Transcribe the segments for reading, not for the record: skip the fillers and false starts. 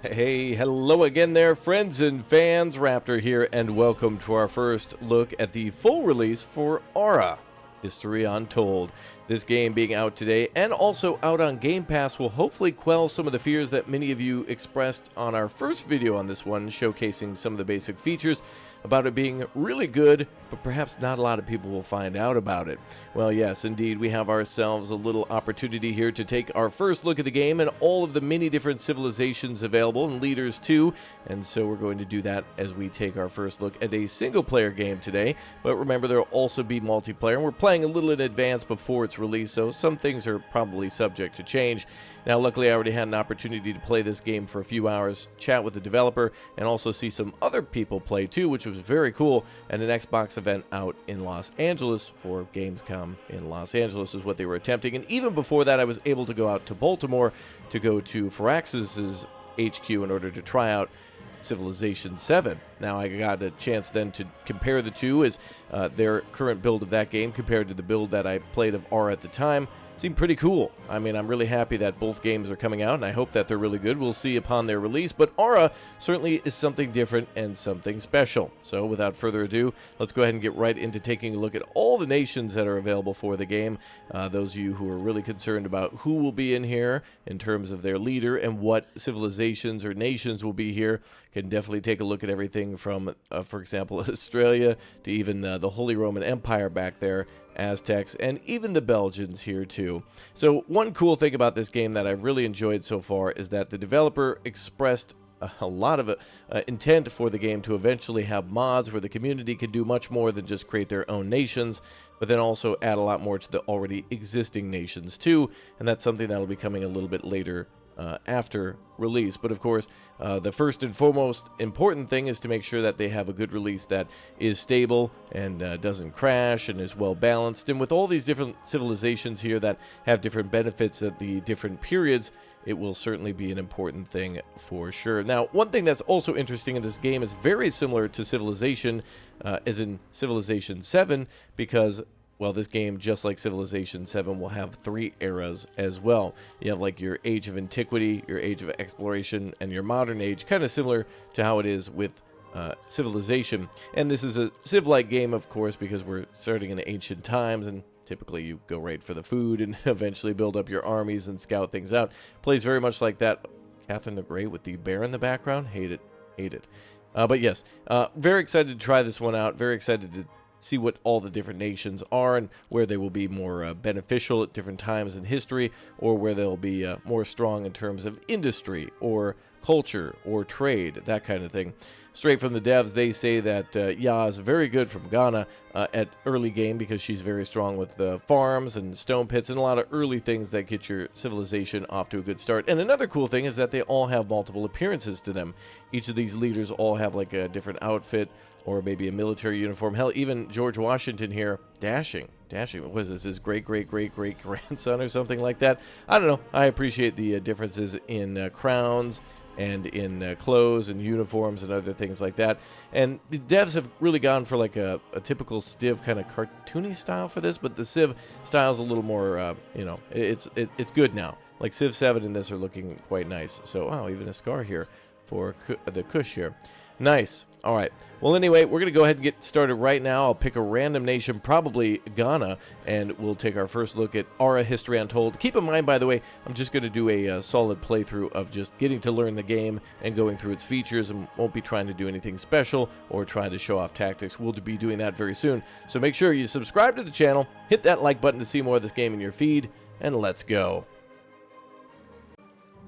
Hey, hello again there, friends and fans. Raptor here, and welcome to our first look at the full release for ARA, History Untold. This game being out today and also out on Game Pass will hopefully quell some of the fears that many of you expressed on our first video on this one, showcasing some of the basic features about it being really good, but perhaps not a lot of people will find out about it. Well, yes, indeed, we have ourselves a little opportunity here to take our first look at the game and all of the many different civilizations available and leaders too, and so we're going to do that as we take our first look at a single-player game today. But remember, there will also be multiplayer, and we're playing a little in advance before it's released, so some things are probably subject to change. Now, luckily, I already had an opportunity to play this game for a few hours, chat with the developer, and also see some other people play too, which was very cool, and an Xbox event out in Los Angeles for Gamescom in Los Angeles is what they were attempting. And even before that, I was able to go out to Baltimore to go to Firaxis's HQ in order to try out Civilization 7. Now I got a chance then to compare the two as their current build of that game compared to the build that I played of ARA at the time. Seemed pretty cool. I mean, I'm really happy that both games are coming out, and I hope that they're really good. We'll see upon their release, but ARA certainly is something different and something special. So without further ado, let's go ahead and get right into taking a look at all the nations that are available for the game. Those of you who are really concerned about who will be in here in terms of their leader and what civilizations or nations will be here can definitely take a look at everything from, for example, Australia to even the Holy Roman Empire back there, Aztecs, and even the Belgians here too. So one cool thing about this game that I've really enjoyed so far is that the developer expressed a lot of intent for the game to eventually have mods where the community could do much more than just create their own nations, but then also add a lot more to the already existing nations too, and that's something that will be coming a little bit later after release. But of course, the first and foremost important thing is to make sure that they have a good release that is stable and doesn't crash and is well balanced. And with all these different civilizations here that have different benefits at the different periods, it will certainly be an important thing for sure. Now, one thing that's also interesting in this game is very similar to Civilization, as in Civilization 7, because well, this game, just like Civilization 7, will have 3 eras as well. You have like your Age of Antiquity, your Age of Exploration, and your Modern Age, kind of similar to how it is with Civilization. And this is a Civ-like game, of course, because we're starting in ancient times, and typically you go right for the food and eventually build up your armies and scout things out. Plays very much like that. Catherine the Great with the bear in the background. Hate it. Hate it. But yes, very excited to try this one out. Very excited to see what all the different nations are and where they will be more beneficial at different times in history, or where they'll be more strong in terms of industry or culture or trade, that kind of thing. Straight from the devs, they say that Ya is very good from Ghana at early game because she's very strong with the farms and stone pits and a lot of early things that get your civilization off to a good start. And another cool thing is that they all have multiple appearances to them. Each of these leaders all have like a different outfit or maybe a military uniform. Hell, even George Washington here, dashing. What is this, his great-great-great-great-grandson or something like that? I don't know. I appreciate the differences in crowns and in clothes and uniforms and other things like that. And the devs have really gone for like a typical Civ kind of cartoony style for this, but the Civ style is a little more, you know, it's good now. Like Civ 7 and this are looking quite nice. So, wow, even a scar here for the Kush here. Nice. All right. Well, anyway, we're going to go ahead and get started right now. I'll pick a random nation, probably Ghana, and we'll take our first look at ARA History Untold. Keep in mind, by the way, I'm just going to do a solid playthrough of just getting to learn the game and going through its features, and won't be trying to do anything special or trying to show off tactics. We'll be doing that very soon. So make sure you subscribe to the channel, hit that like button to see more of this game in your feed, and let's go.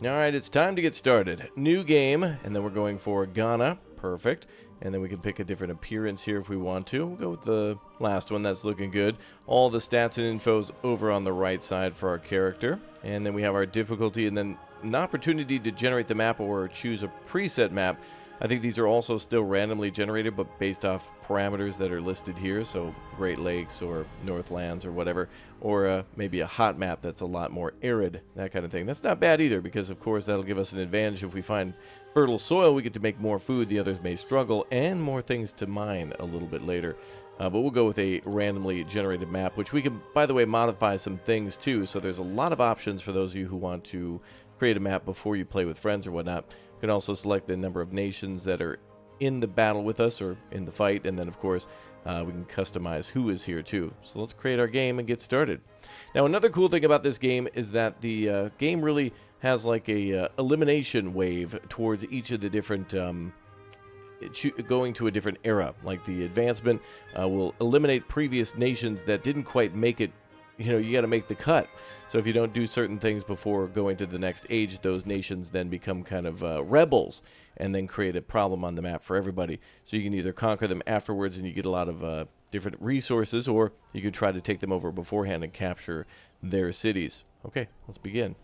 All right, it's time to get started. New game, and then we're going for Ghana. Perfect. And then we can pick a different appearance here if we want to. We'll go with the last one. That's looking good. All the stats and info's over on the right side for our character. And then we have our difficulty and then an opportunity to generate the map or choose a preset map. I think these are also still randomly generated, but based off parameters that are listed here, so Great Lakes or Northlands or whatever, or maybe a hot map that's a lot more arid, that kind of thing. That's not bad either, because of course that'll give us an advantage. If we find fertile soil, we get to make more food, the others may struggle, and more things to mine a little bit later. But we'll go with a randomly generated map, which we can, by the way, modify some things too, so there's a lot of options for those of you who want to create a map before you play with friends or whatnot. You can also select the number of nations that are in the battle with us or in the fight, and then of course we can customize who is here too. So let's create our game and get started. Now another cool thing about this game is that the game really has like a elimination wave towards each of the different going to a different era. Like the advancement will eliminate previous nations that didn't quite make it. You know, you got to make the cut. So if you don't do certain things before going to the next age, those nations then become kind of rebels and then create a problem on the map for everybody. So you can either conquer them afterwards and you get a lot of different resources, or you could try to take them over beforehand and capture their cities. Okay, let's begin.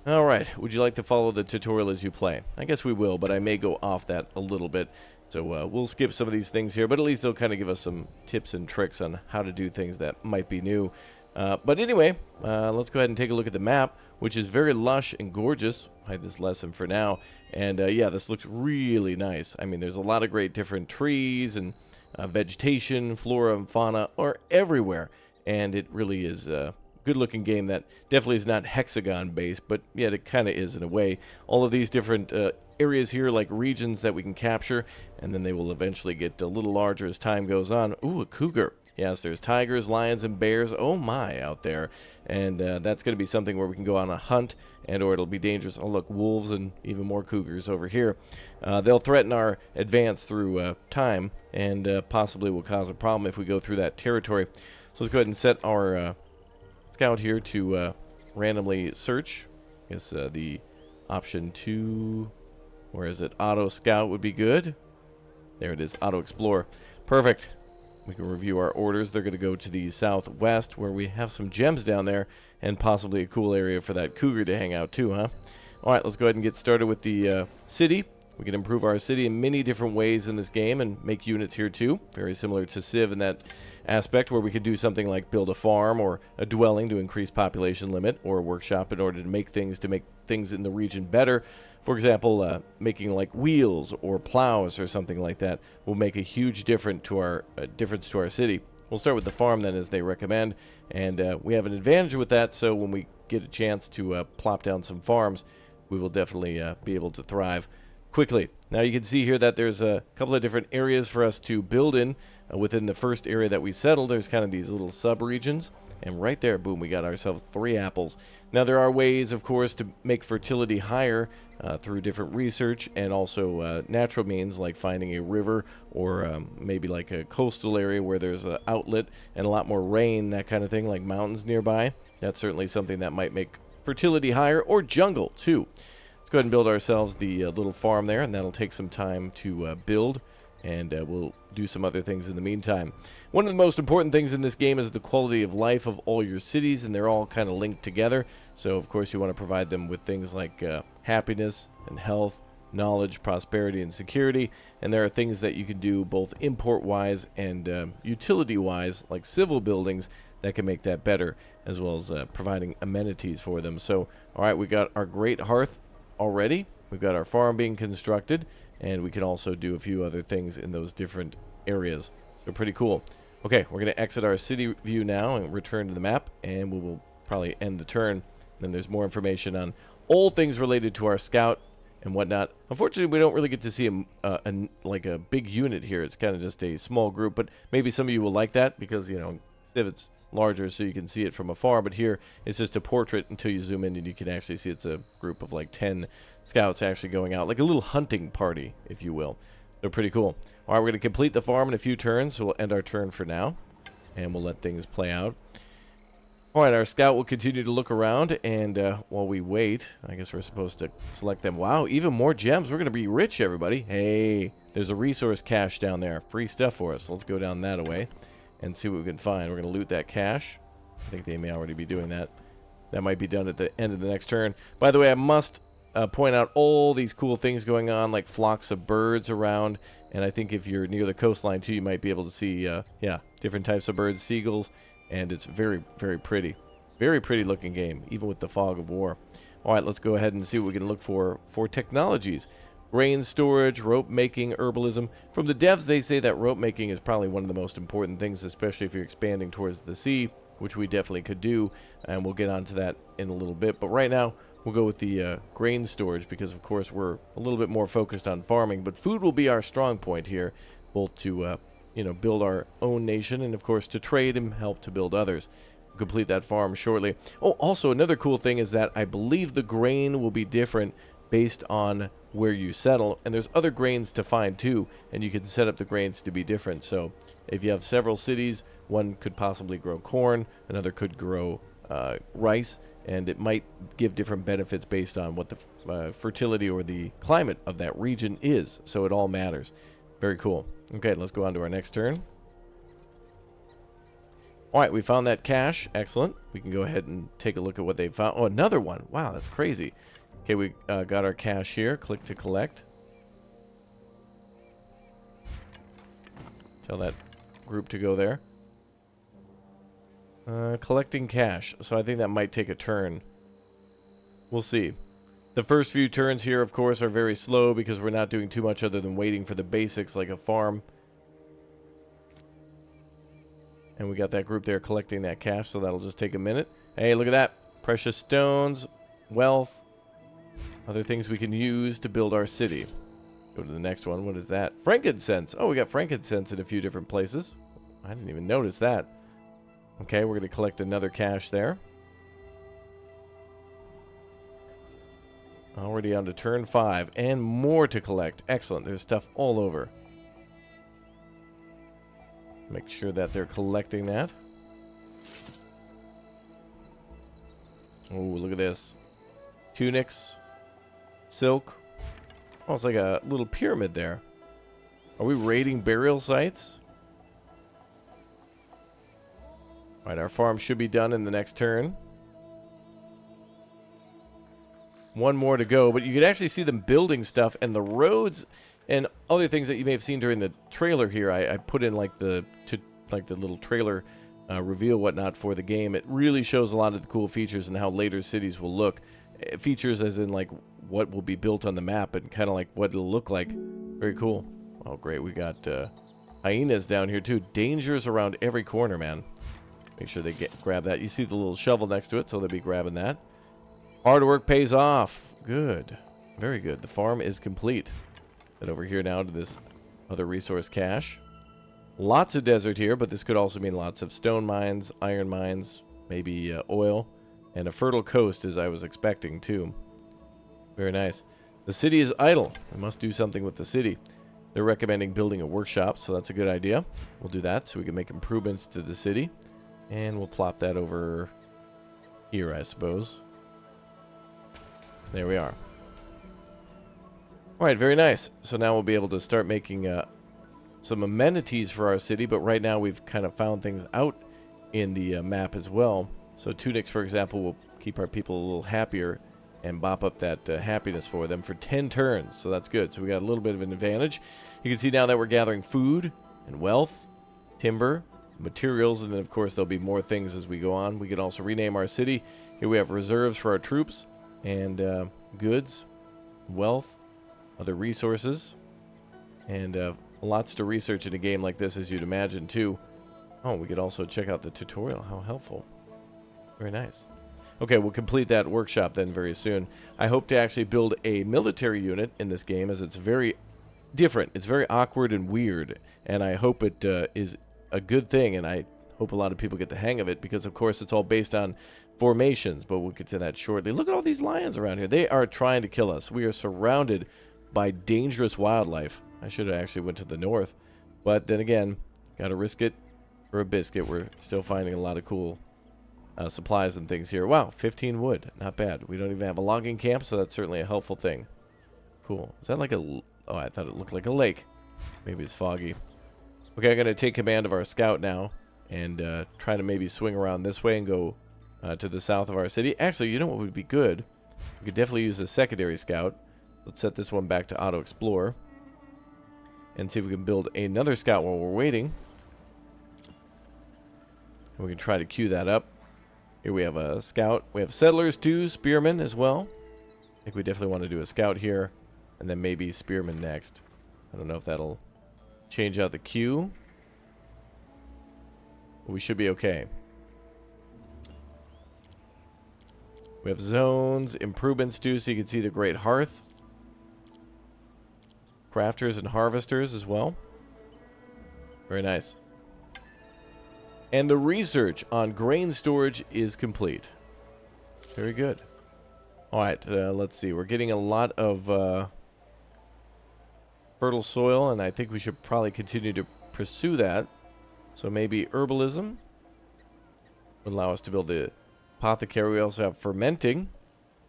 All right, would you like to follow the tutorial as you play? I guess we will, but I may go off that a little bit. So we'll skip some of these things here, but at least they'll kind of give us some tips and tricks on how to do things that might be new. But anyway, let's go ahead and take a look at the map, which is very lush and gorgeous. Hide this lesson for now. And yeah, this looks really nice. I mean, there's a lot of great different trees and vegetation, flora and fauna are everywhere. And it really is a good-looking game that definitely is not hexagon-based, but yet it kind of is in a way. All of these different areas here, like regions that we can capture, and then they will eventually get a little larger as time goes on. Ooh, a cougar. Yes, there's tigers, lions, and bears. Oh my, out there. And that's going to be something where we can go on a hunt, and or it'll be dangerous. Oh, look, wolves and even more cougars over here. They'll threaten our advance through time, and possibly will cause a problem if we go through that territory. So let's go ahead and set our scout here to randomly search. I guess the option 2... Where is it? Auto Scout would be good. There it is, Auto Explore. Perfect. We can review our orders. They're going to go to the southwest, where we have some gems down there, and possibly a cool area for that cougar to hang out too, huh? All right, let's go ahead and get started with the city. We can improve our city in many different ways in this game and make units here too. Very similar to Civ in that aspect, where we could do something like build a farm or a dwelling to increase population limit, or a workshop in order to make things in the region better. For example, making like wheels or plows or something like that will make a huge difference to our city. We'll start with the farm then, as they recommend, and we have an advantage with that. So when we get a chance to plop down some farms, we will definitely be able to thrive quickly. Now you can see here that there's a couple of different areas for us to build in. Within the first area that we settled, there's kind of these little sub-regions. And right there, boom, we got ourselves 3 apples. Now there are ways, of course, to make fertility higher through different research, and also natural means like finding a river, or maybe like a coastal area where there's an outlet and a lot more rain, that kind of thing, like mountains nearby. That's certainly something that might make fertility higher, or jungle too. Let's go ahead and build ourselves the little farm there, and that'll take some time to build. And we'll do some other things in the meantime. One of the most important things in this game is the quality of life of all your cities, and they're all kind of linked together. So, of course, you want to provide them with things like happiness and health, knowledge, prosperity, and security. And there are things that you can do both import-wise and utility-wise, like civil buildings, that can make that better, as well as providing amenities for them. So, all right, we got our great hearth already. We've got our farm being constructed. And we can also do a few other things in those different areas. So pretty cool. Okay, we're going to exit our city view now and return to the map. And we will probably end the turn. Then there's more information on all things related to our scout and whatnot. Unfortunately, we don't really get to see like a big unit here. It's kind of just a small group. But maybe some of you will like that because, you know, it's larger so you can see it from afar. But here, it's just a portrait until you zoom in and you can actually see it's a group of like 10 scouts actually going out, like a little hunting party, if you will. They're pretty cool. All right, we're going to complete the farm in a few turns, so we'll end our turn for now, and we'll let things play out. All right, our scout will continue to look around, and while we wait, I guess we're supposed to select them. Wow, even more gems. We're going to be rich, everybody. Hey, there's a resource cache down there. Free stuff for us. Let's go down that way and see what we can find. We're going to loot that cache. I think they may already be doing that. That might be done at the end of the next turn. By the way, I must point out all these cool things going on, like flocks of birds around. And I think if you're near the coastline too, you might be able to see, yeah, different types of birds, seagulls. And it's very, very pretty. Very pretty looking game, even with the fog of war. All right, let's go ahead and see what we can look for technologies. Grain storage, rope making, herbalism. From the devs, they say that rope making is probably one of the most important things, especially if you're expanding towards the sea, which we definitely could do. And we'll get onto that in a little bit. But right now, we'll go with the grain storage because, of course, we're a little bit more focused on farming. But food will be our strong point here, both to, build our own nation and, of course, to trade and help to build others. We'll complete that farm shortly. Oh, also, another cool thing is that I believe the grain will be different based on where you settle. And there's other grains to find, too, and you can set up the grains to be different. So if you have several cities, one could possibly grow corn, another could grow rice, and it might give different benefits based on what the fertility or the climate of that region is. So it all matters. Very cool. Okay, let's go on to our next turn. All right, we found that cache. Excellent. We can go ahead and take a look at what they found. Oh, another one. Wow, that's crazy. Okay, we got our cache here. Click to collect. Tell that group to go there. Collecting cash. So I think that might take a turn. We'll see. The first few turns here, of course, are very slow because we're not doing too much other than waiting for the basics like a farm. And we got that group there collecting that cash, so that'll just take a minute. Hey, look at that. Precious stones, wealth, other things we can use to build our city. Go to the next one. What is that? Frankincense. Oh, we got frankincense in a few different places. I didn't even notice that. Okay, we're going to collect another cache there. Already on to turn 5. And more to collect. Excellent. There's stuff all over. Make sure that they're collecting that. Oh, look at this. Tunics. Silk. Oh, it's like a little pyramid there. Are we raiding burial sites? Alright, our farm should be done in the next turn. One more to go, but you can actually see them building stuff, and the roads and other things that you may have seen during the trailer here. I put in like the little trailer reveal whatnot for the game. It really shows a lot of the cool features and how later cities will look. Features as in like what will be built on the map and kind of like what it'll look like. Very cool. Oh, great. We got hyenas down here too. Dangers around every corner, man. Make sure they grab that. You see the little shovel next to it, so they'll be grabbing that. Hard work pays off. Good. Very good. The farm is complete. Head over here now to this other resource cache. Lots of desert here, but this could also mean lots of stone mines, iron mines, maybe oil, and a fertile coast as I was expecting too. Very nice. The city is idle. We must do something with the city. They're recommending building a workshop, so that's a good idea. We'll do that so we can make improvements to the city. And we'll plop that over here, I suppose. There we are. Alright, very nice. So now we'll be able to start making some amenities for our city, but right now we've kind of found things out in the map as well. So tunics, for example, will keep our people a little happier and bop up that happiness for them for 10 turns. So that's good. So we got a little bit of an advantage. You can see now that we're gathering food and wealth, timber, materials, and then of course there'll be more things as we go on. We can also rename our city. Here we have reserves for our troops and goods, wealth, other resources, and lots to research in a game like this, as you'd imagine too. Oh, we could also check out the tutorial. How helpful. Very nice. Okay, we'll complete that workshop then very soon. I hope to actually build a military unit in this game, as it's very different. It's very awkward and weird, and I hope it is a good thing, and I hope a lot of people get the hang of it, because of course it's all based on formations, but we'll get to that shortly. Look at all these lions around here. They are trying to kill us. We are surrounded by dangerous wildlife. I should have actually went to the north, but then again, gotta risk it for a biscuit. We're still finding a lot of cool supplies and things here. Wow, 15 wood. Not bad. We don't even have a logging camp, so that's certainly a helpful thing. Cool. Is that like a... Oh, I thought it looked like a lake. Maybe it's foggy. Okay, I'm going to take command of our scout now and try to maybe swing around this way and go to the south of our city. Actually, you know what would be good? We could definitely use a secondary scout. Let's set this one back to auto explore and see if we can build another scout while we're waiting. And we can try to queue that up. Here we have a scout. We have settlers too, spearmen as well. I think we definitely want to do a scout here and then maybe spearmen next. I don't know if that'll change out the queue. We should be okay. We have zones, improvements too, so you can see the Great Hearth. Crafters and harvesters as well. Very nice. And the research on grain storage is complete. Very good. Alright, let's see. We're getting a lot of fertile soil, and I think we should probably continue to pursue that. So maybe herbalism would allow us to build the apothecary. We also have fermenting,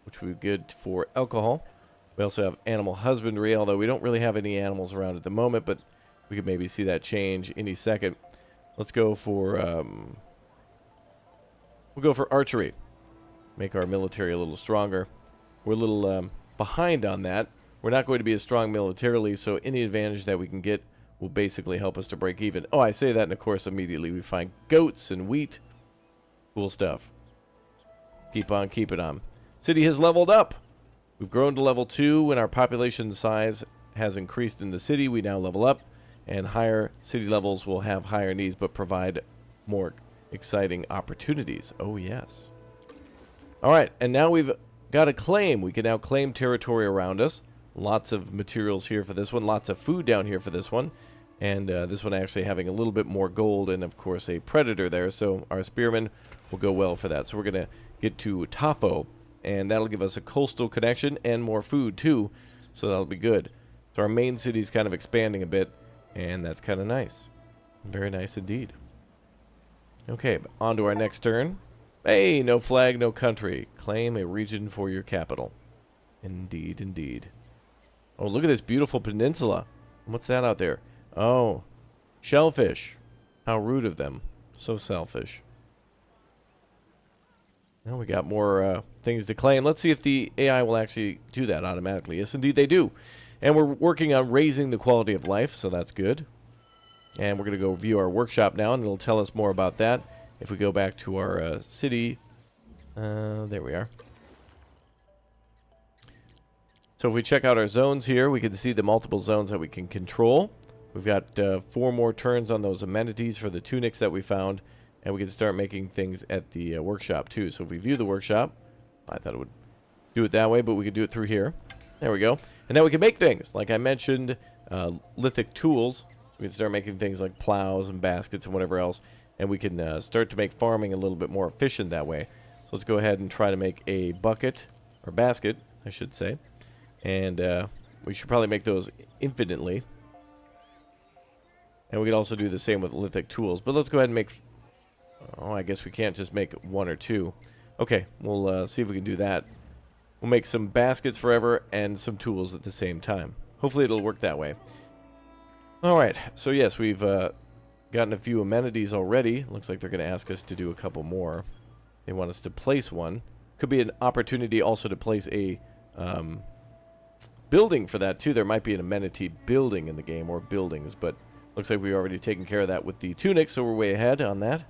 which would be good for alcohol. We also have animal husbandry, although we don't really have any animals around at the moment, but we could maybe see that change any second. Let's go for, we'll go for archery. Make our military a little stronger. We're a little behind on that. We're not going to be as strong militarily, so any advantage that we can get will basically help us to break even. Oh, I say that, and of course, immediately we find goats and wheat. Cool stuff. Keep on keeping on. City has leveled up. We've grown to level 2. When our population size has increased in the city, we now level up. And higher city levels will have higher needs, but provide more exciting opportunities. Oh, yes. All right, and now we've got a claim. We can now claim territory around us. Lots of materials here for this one. Lots of food down here for this one. And this one actually having a little bit more gold and, of course, a predator there. So our spearmen will go well for that. So we're going to get to Tafo, and that'll give us a coastal connection and more food, too. So that'll be good. So our main city's kind of expanding a bit, and that's kind of nice. Very nice indeed. Okay, on to our next turn. Hey, no flag, no country. Claim a region for your capital. Indeed, indeed. Oh, look at this beautiful peninsula. What's that out there? Oh, shellfish. How rude of them. So selfish. Now we got more things to claim. Let's see if the AI will actually do that automatically. Yes, indeed they do. And we're working on raising the quality of life, so that's good. And we're going to go view our workshop now, and it'll tell us more about that. If we go back to our city, there we are. So if we check out our zones here, we can see the multiple zones that we can control. We've got 4 more turns on those amenities for the tunics that we found, and we can start making things at the workshop too. So if we view the workshop, I thought it would do it that way, but we could do it through here. There we go. And now we can make things. Like I mentioned, lithic tools. We can start making things like plows and baskets and whatever else. And we can start to make farming a little bit more efficient that way. So let's go ahead and try to make a bucket, or basket, I should say. And we should probably make those infinitely. And we could also do the same with lithic tools. But let's go ahead and make... Oh, I guess we can't just make 1 or 2. Okay, we'll see if we can do that. We'll make some baskets forever and some tools at the same time. Hopefully it'll work that way. Alright, so yes, we've gotten a few amenities already. Looks like they're going to ask us to do a couple more. They want us to place one. Could be an opportunity also to place a building for that too. There might be an amenity building in the game, or buildings, but looks like we've already taken care of that with the tunic, so we're way ahead on that.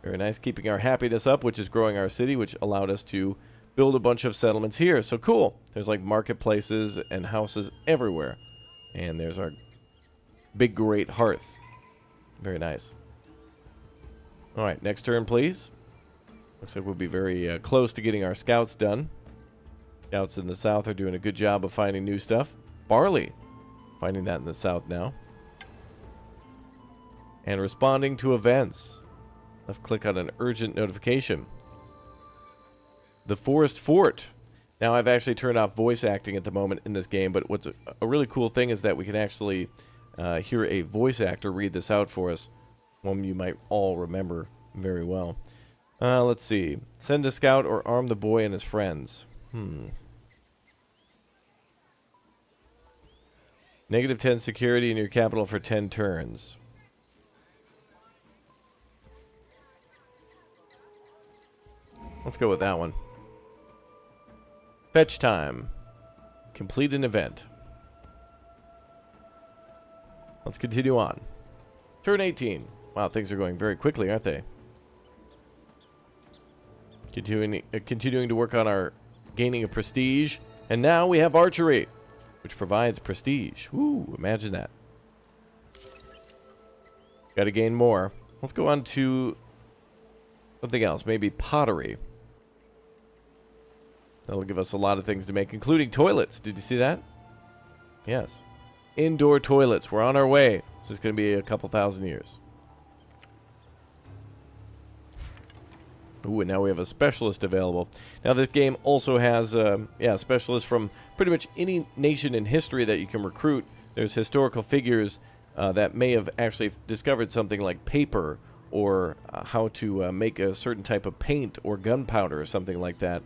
Very nice, keeping our happiness up, which is growing our city, which allowed us to build a bunch of settlements here. So cool. There's like marketplaces and houses everywhere. And there's our big great hearth. Very nice. Alright, next turn please. Looks like we'll be very close to getting our scouts done. Scouts in the south are doing a good job of finding new stuff. Barley. Finding that in the south now. And responding to events. Left click on an urgent notification. The Forest Fort. Now I've actually turned off voice acting at the moment in this game, but what's a really cool thing is that we can actually hear a voice actor read this out for us. One you might all remember very well. Let's see. Send a scout or arm the boy and his friends. Negative 10 security in your capital for 10 turns. Let's go with that one. Fetch time. Complete an event. Let's continue on. Turn 18. Wow, things are going very quickly, aren't they? Continuing to work on our gaining of prestige. And now we have archery, which provides prestige. Woo, imagine that. Got to gain more. Let's go on to something else. Maybe pottery. That'll give us a lot of things to make, including toilets. Did you see that? Yes. Indoor toilets. We're on our way. So it's going to be a couple thousand years. Ooh, and now we have a specialist available. Now this game also has, specialists from pretty much any nation in history that you can recruit. There's historical figures that may have actually discovered something like paper or how to make a certain type of paint or gunpowder or something like that.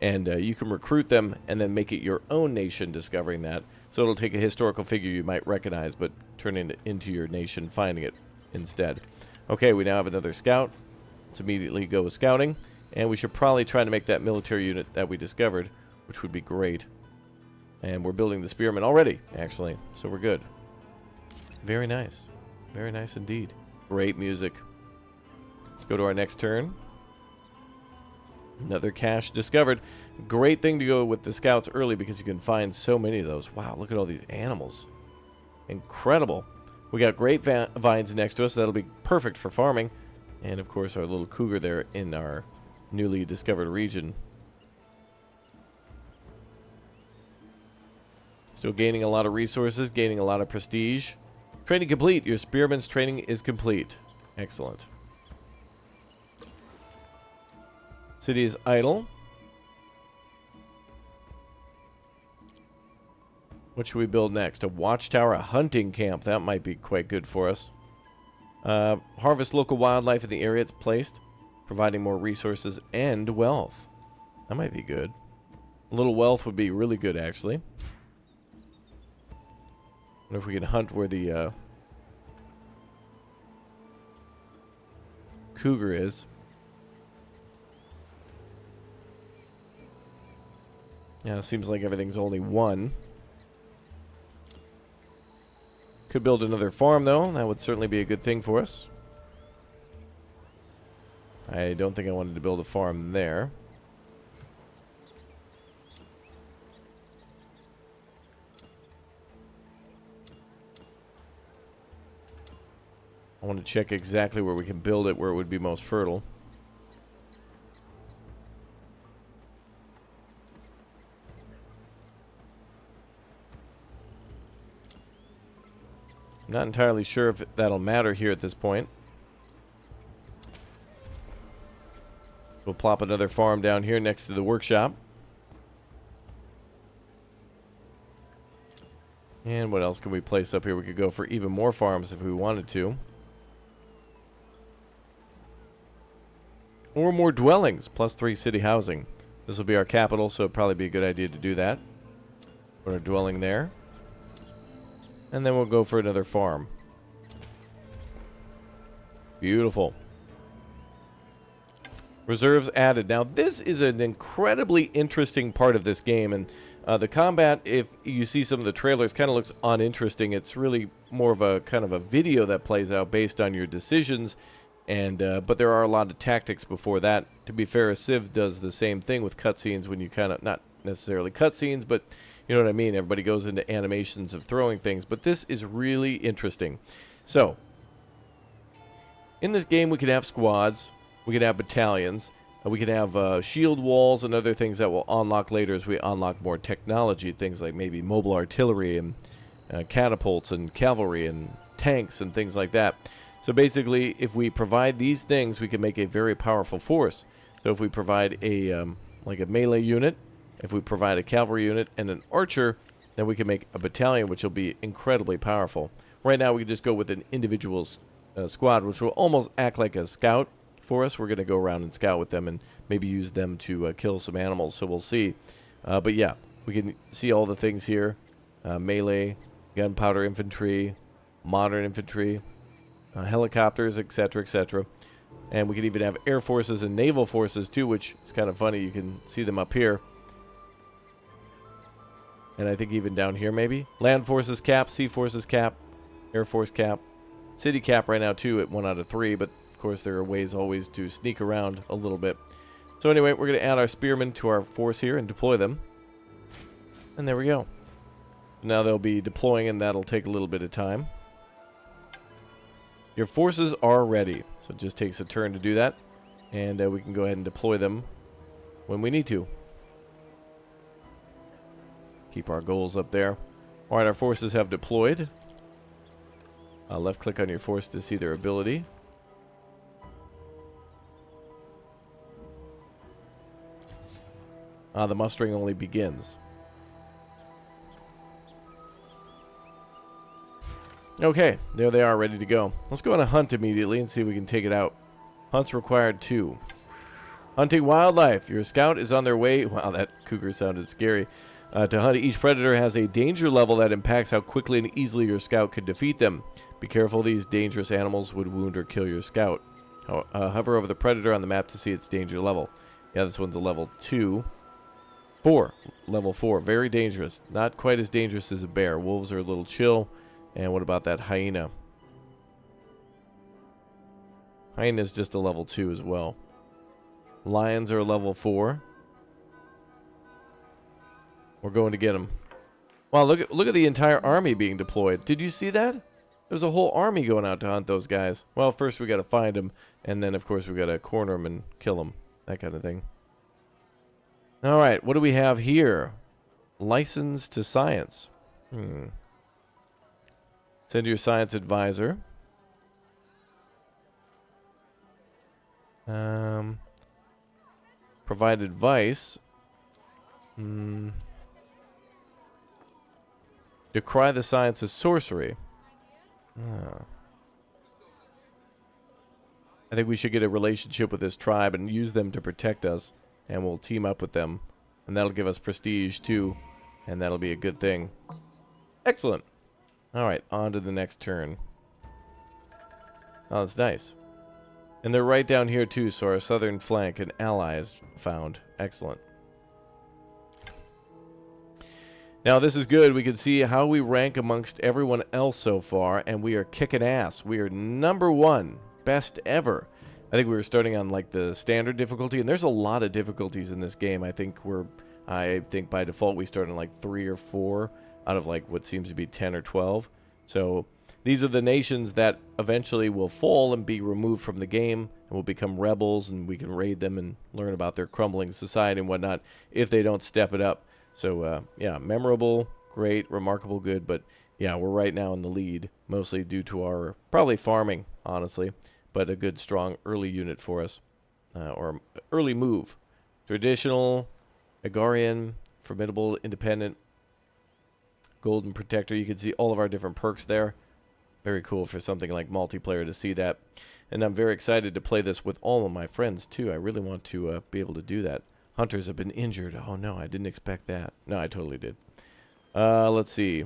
And you can recruit them and then make it your own nation discovering that. So it'll take a historical figure you might recognize, but turn it into your nation finding it instead. Okay, we now have another scout. Let's immediately go scouting. And we should probably try to make that military unit that we discovered, which would be great. And we're building the spearmen already, actually. So we're good. Very nice. Very nice indeed. Great music. Let's go to our next turn. Another cache discovered. Great thing to go with the scouts early because you can find so many of those. Wow, look at all these animals. Incredible. We got grapevines next to us. That'll be perfect for farming. And, of course, our little cougar there in our newly discovered region. Still gaining a lot of resources, gaining a lot of prestige. Training complete. Your spearman's training is complete. Excellent. City is idle. What should we build next? A watchtower, a hunting camp. That might be quite good for us. Harvest local wildlife in the area it's placed, providing more resources and wealth. That might be good. A little wealth would be really good, actually. Wonder if we can hunt where the cougar is. Yeah, it seems like everything's only one. Could build another farm, though. That would certainly be a good thing for us. I don't think I wanted to build a farm there. I want to check exactly where we can build it, where it would be most fertile. I'm not entirely sure if that'll matter here at this point. We'll plop another farm down here next to the workshop. And what else can we place up here? We could go for even more farms if we wanted to. Or more dwellings, +3 city housing. This will be our capital, so it'd probably be a good idea to do that. Put our dwelling there. And then we'll go for another farm. Beautiful. Reserves added. Now, this is an incredibly interesting part of this game. And the combat, if you see some of the trailers, kind of looks uninteresting. It's really more of a kind of a video that plays out based on your decisions. And but there are a lot of tactics before that. To be fair, Civ does the same thing with cutscenes when you kind of, not necessarily cutscenes, but you know what I mean? Everybody goes into animations of throwing things, but this is really interesting. So, in this game, we can have squads, we can have battalions, we can have shield walls and other things that will unlock later as we unlock more technology, things like maybe mobile artillery and catapults and cavalry and tanks and things like that. So basically, if we provide these things, we can make a very powerful force. So if we provide a like a melee unit, if we provide a cavalry unit and an archer, then we can make a battalion, which will be incredibly powerful. Right now, we can just go with an individual squad, which will almost act like a scout for us. We're going to go around and scout with them and maybe use them to kill some animals, so we'll see. But yeah, we can see all the things here. Melee, gunpowder infantry, modern infantry, helicopters, etc., etc. And we can even have air forces and naval forces, too, which is kind of funny. You can see them up here. And I think even down here, maybe. Land forces cap, sea forces cap, air force cap. City cap right now, too, at 1 out of 3. But, of course, there are ways always to sneak around a little bit. So, anyway, we're going to add our spearmen to our force here and deploy them. And there we go. Now they'll be deploying, and that'll take a little bit of time. Your forces are ready. So, it just takes a turn to do that. And we can go ahead and deploy them when we need to. Keep our goals up there. Alright, our forces have deployed. Left click on your force to see their ability. The mustering only begins. Okay, there they are, ready to go. Let's go on a hunt immediately and see if we can take it out. Hunts required 2. Hunting wildlife. Your scout is on their way. Wow, that cougar sounded scary. To hunt, each predator has a danger level that impacts how quickly and easily your scout could defeat them. Be careful, these dangerous animals would wound or kill your scout. Hover over the predator on the map to see its danger level. Yeah, this one's a level 2. 4. Level 4. Very dangerous. Not quite as dangerous as a bear. Wolves are a little chill. And what about that hyena? Hyena's just a level 2 as well. Lions are a level 4. We're going to get them. Wow, look at the entire army being deployed. Did you see that? There's a whole army going out to hunt those guys. Well, first we got to find them, and then of course we got to corner them and kill them. That kind of thing. All right, what do we have here? License to science. Send your science advisor. Provide advice. Decry the science as sorcery. I think we should get a relationship with this tribe and use them to protect us. And we'll team up with them. And that'll give us prestige too. And that'll be a good thing. Excellent. Alright, on to the next turn. Oh, that's nice. And they're right down here too, so our southern flank and allies found. Excellent. Now this is good. We can see how we rank amongst everyone else so far, and we are kicking ass. We are number 1. Best ever. I think we were starting on like the standard difficulty, and there's a lot of difficulties in this game. I think by default we start on like 3 or 4 out of like what seems to be 10 or 12. So these are the nations that eventually will fall and be removed from the game and will become rebels, and we can raid them and learn about their crumbling society and whatnot if they don't step it up. So yeah, memorable, great, remarkable, good, but yeah, we're right now in the lead, mostly due to our probably farming, honestly, but a good, strong early unit for us, or early move. Traditional, Agarian, formidable, independent, golden protector. You can see all of our different perks there. Very cool for something like multiplayer to see that. And I'm very excited to play this with all of my friends too. I really want to be able to do that. Hunters have been injured. Oh no, I didn't expect that. No, I totally did. Let's see.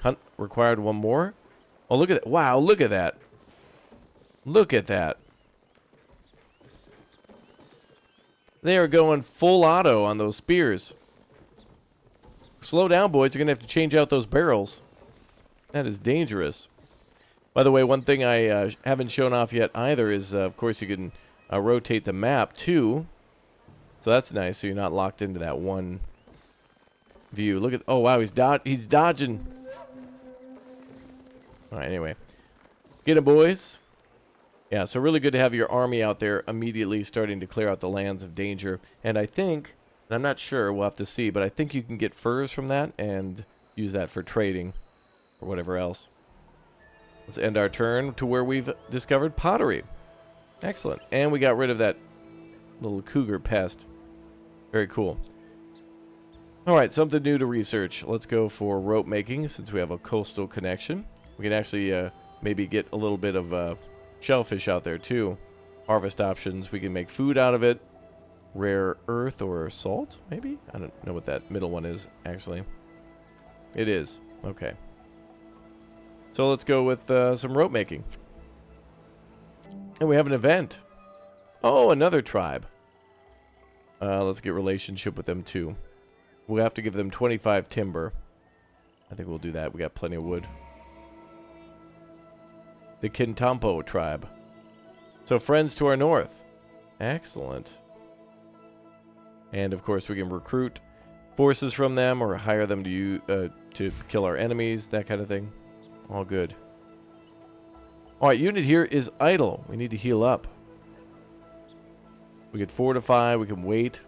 Hunt required 1 more. Oh, look at that. Wow, look at that. Look at that. They are going full auto on those spears. Slow down, boys. You're going to have to change out those barrels. That is dangerous. By the way, one thing I haven't shown off yet either is, of course, you can rotate the map too. So that's nice. So you're not locked into that one view. Look at... Oh, wow. He's dodging. All right, anyway. Get him, boys. Yeah, so really good to have your army out there immediately starting to clear out the lands of danger. And I think... And I'm not sure. We'll have to see. But I think you can get furs from that and use that for trading or whatever else. Let's end our turn to where we've discovered pottery. Excellent. And we got rid of that little cougar pest. Very cool. Alright, something new to research. Let's go for rope making since we have a coastal connection. We can actually maybe get a little bit of shellfish out there too. Harvest options. We can make food out of it. Rare earth or salt, maybe? I don't know what that middle one is, actually. It is. Okay. So let's go with some rope making. And we have an event. Oh, another tribe. Let's get relationship with them too. We'll have to give them 25 timber. I think we'll do that. We got plenty of wood. The Kintampo tribe. So friends to our north. Excellent. And of course we can recruit forces from them or hire them to kill our enemies, that kind of thing. All good. Alright, unit here is idle. We need to heal up. We can fortify, we can wait.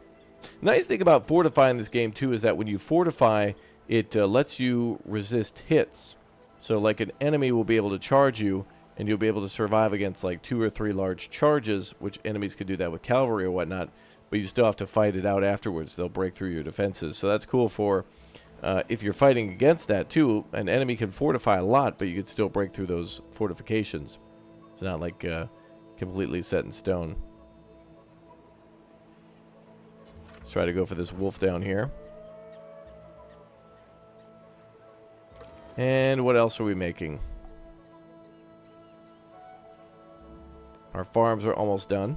Nice thing about fortifying this game too is that when you fortify, it lets you resist hits. So like an enemy will be able to charge you, and you'll be able to survive against like 2 or 3 large charges, which enemies could do that with cavalry or whatnot, but you still have to fight it out afterwards. They'll break through your defenses. So that's cool for if you're fighting against that too. An enemy can fortify a lot, but you could still break through those fortifications. It's not like completely set in stone. Let's try to go for this wolf down here. And what else are we making? Our farms are almost done.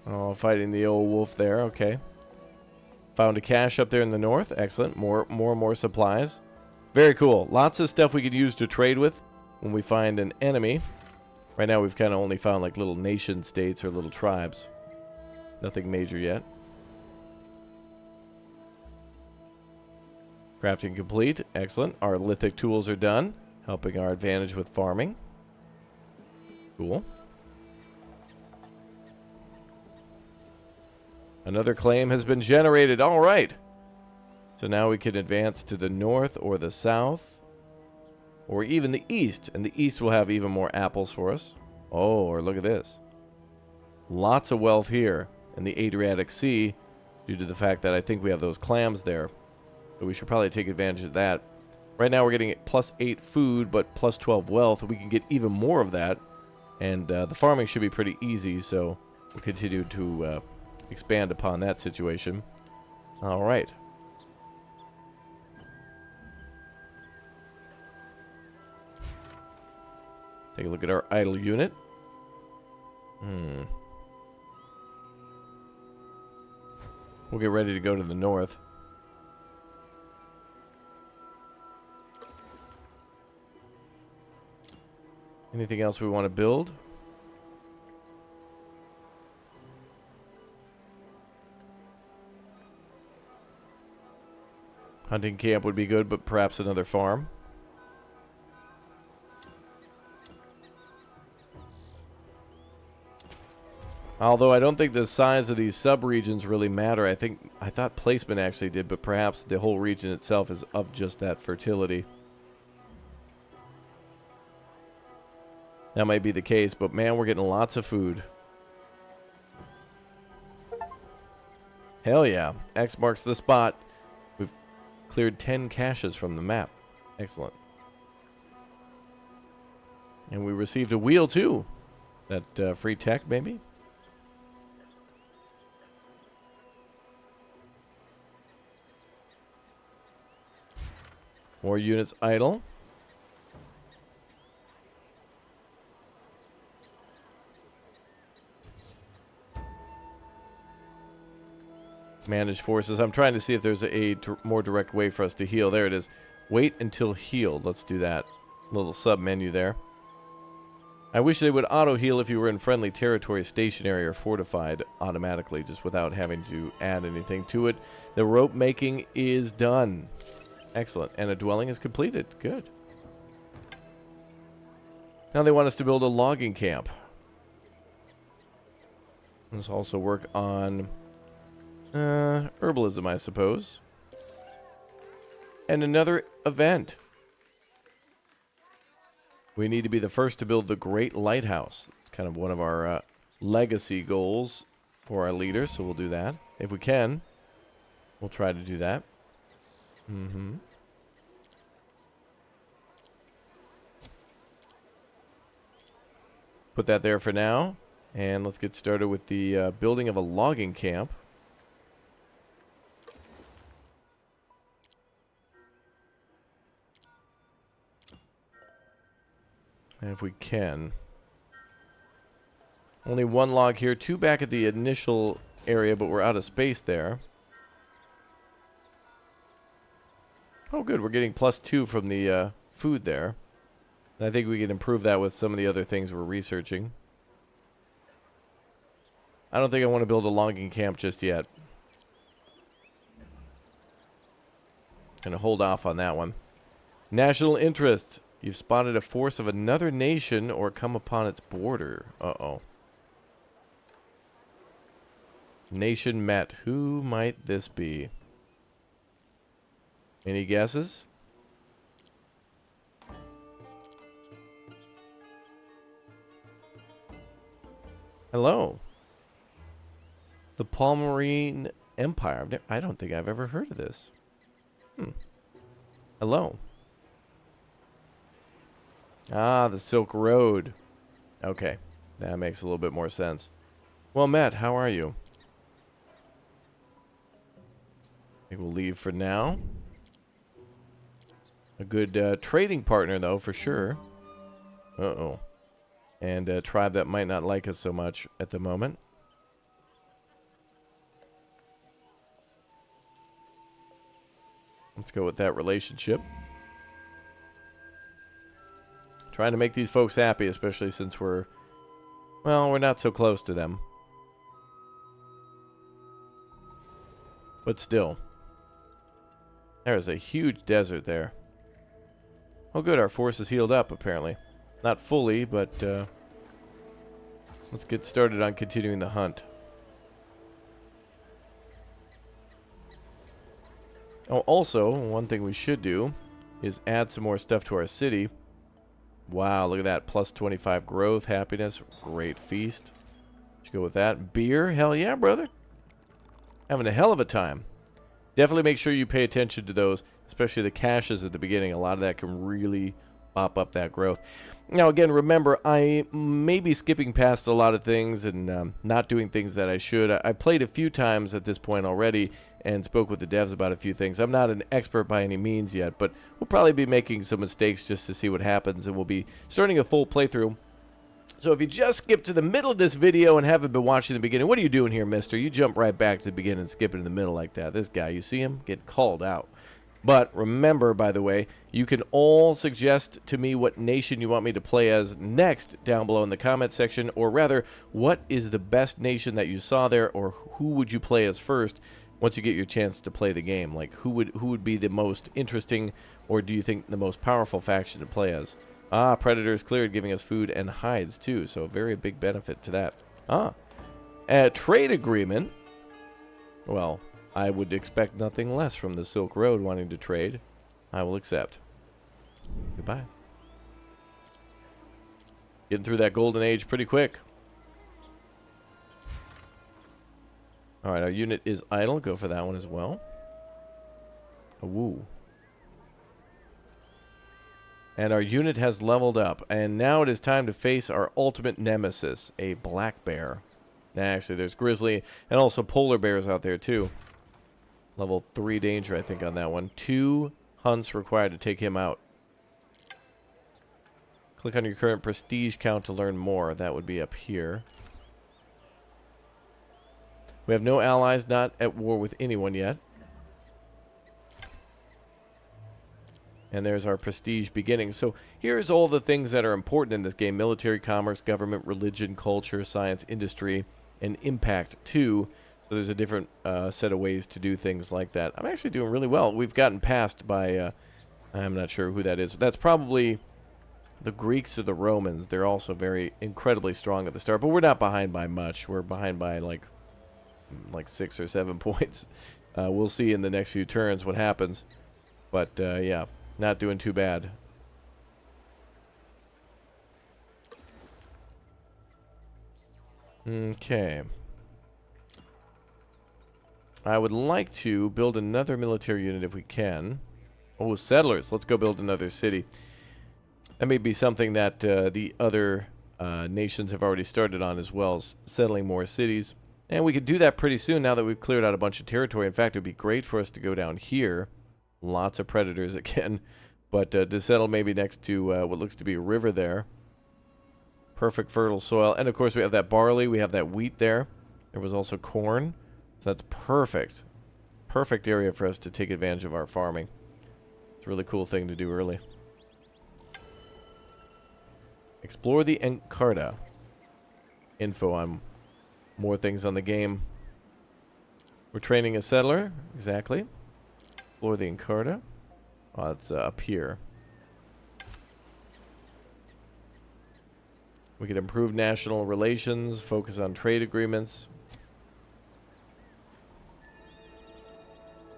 Oh, fighting the old wolf there. Okay. Found a cache up there in the north. Excellent. More supplies. Very cool. Lots of stuff we could use to trade with when we find an enemy. Right now we've kind of only found like little nation states or little tribes. Nothing major yet. Crafting complete. Excellent. Our lithic tools are done, helping our advantage with farming. Cool. Another claim has been generated. All right. So now we can advance to the north or the south or even the east. And the east will have even more apples for us. Oh, or look at this. Lots of wealth here in the Adriatic Sea due to the fact that I think we have those clams there. So we should probably take advantage of that. Right now we're getting +8 food, but +12 wealth. We can get even more of that. And the farming should be pretty easy, so we'll continue to expand upon that situation. All right. Take a look at our idle unit. We'll get ready to go to the north. Anything else we want to build? Hunting camp would be good, but perhaps another farm. Although I don't think the size of these sub-regions really matter. I thought placement actually did, but perhaps the whole region itself is of just that fertility. That might be the case, but man, we're getting lots of food. Hell yeah. X marks the spot. We've cleared 10 caches from the map. Excellent. And we received a wheel too. That free tech, maybe? More units idle. Manage forces. I'm trying to see if there's a more direct way for us to heal. There it is. Wait until healed. Let's do that. Little sub menu there. I wish they would auto heal if you were in friendly territory, stationary or fortified automatically, just without having to add anything to it. The rope making is done. Excellent. And a dwelling is completed. Good. Now they want us to build a logging camp. Let's also work on herbalism, I suppose. And another event. We need to be the first to build the Great Lighthouse. It's kind of one of our legacy goals for our leaders, so we'll do that. If we can, we'll try to do that. Put that there for now. And let's get started with the building of a logging camp. And if we can. Only 1 log here, 2 back at the initial area, but we're out of space there. Oh, good. We're getting +2 from the food there. And I think we can improve that with some of the other things we're researching. I don't think I want to build a logging camp just yet. Gonna hold off on that one. National interest. You've spotted a force of another nation or come upon its border. Uh-oh. Nation met. Who might this be? Any guesses? Hello. The Palmyrene Empire. I don't think I've ever heard of this. Hello. Ah, the Silk Road. Okay. That makes a little bit more sense. Well, Matt, how are you? I think we'll leave for now. A good trading partner, though, for sure. Uh-oh. And a tribe that might not like us so much at the moment. Let's go with that relationship. Trying to make these folks happy, especially since we're not so close to them. But still. There's a huge desert there. Oh good, our force is healed up, apparently. Not fully, but let's get started on continuing the hunt. Oh, also, one thing we should do is add some more stuff to our city. Wow, look at that. Plus 25 growth, happiness, great feast. Let's go with that. Beer, hell yeah, brother. Having a hell of a time. Definitely make sure you pay attention to those, especially the caches at the beginning. A lot of that can really pop up that growth. Now, again, remember, I may be skipping past a lot of things and not doing things that I should. I played a few times at this point already and spoke with the devs about a few things. I'm not an expert by any means yet, but we'll probably be making some mistakes just to see what happens, and we'll be starting a full playthrough. So if you just skip to the middle of this video and haven't been watching the beginning, what are you doing here, mister? You jump right back to the beginning and skip into the middle like that. This guy, you see him? Get called out. But remember, by the way, you can all suggest to me what nation you want me to play as next down below in the comment section, or rather, what is the best nation that you saw there, or who would you play as first once you get your chance to play the game? Like, who would be the most interesting, or do you think the most powerful faction to play as? Ah, Predators cleared, giving us food and hides, too, so very big benefit to that. Ah, a trade agreement. Well, I would expect nothing less from the Silk Road wanting to trade. I will accept. Goodbye. Getting through that golden age pretty quick. Alright, our unit is idle. Go for that one as well. A woo. And our unit has leveled up. And now it is time to face our ultimate nemesis, a black bear. Actually, there's grizzly and also polar bears out there too. Level 3 danger, I think, on that one. 2 hunts required to take him out. Click on your current prestige count to learn more. That would be up here. We have no allies, not at war with anyone yet. And there's our prestige beginning. So here's all the things that are important in this game. Military, commerce, government, religion, culture, science, industry, and impact too. So there's a different set of ways to do things like that. I'm actually doing really well. We've gotten passed by, I'm not sure who that is. That's probably the Greeks or the Romans. They're also very incredibly strong at the start. But we're not behind by much. We're behind by like 6 or 7 points. We'll see in the next few turns what happens. But, yeah, not doing too bad. Okay. I would like to build another military unit if we can. Oh, settlers. Let's go build another city. That may be something that the other nations have already started on as well, settling more cities. And we could do that pretty soon now that we've cleared out a bunch of territory. In fact, it would be great for us to go down here. Lots of predators again. But to settle maybe next to what looks to be a river there. Perfect fertile soil. And of course we have that barley. We have that wheat there. There was also corn. So that's perfect. Perfect area for us to take advantage of our farming. It's a really cool thing to do early. Explore the Encarta. Info on more things on the game. We're training a settler. Exactly. Explore the Encarta. Oh, it's up here. We could improve national relations, focus on trade agreements.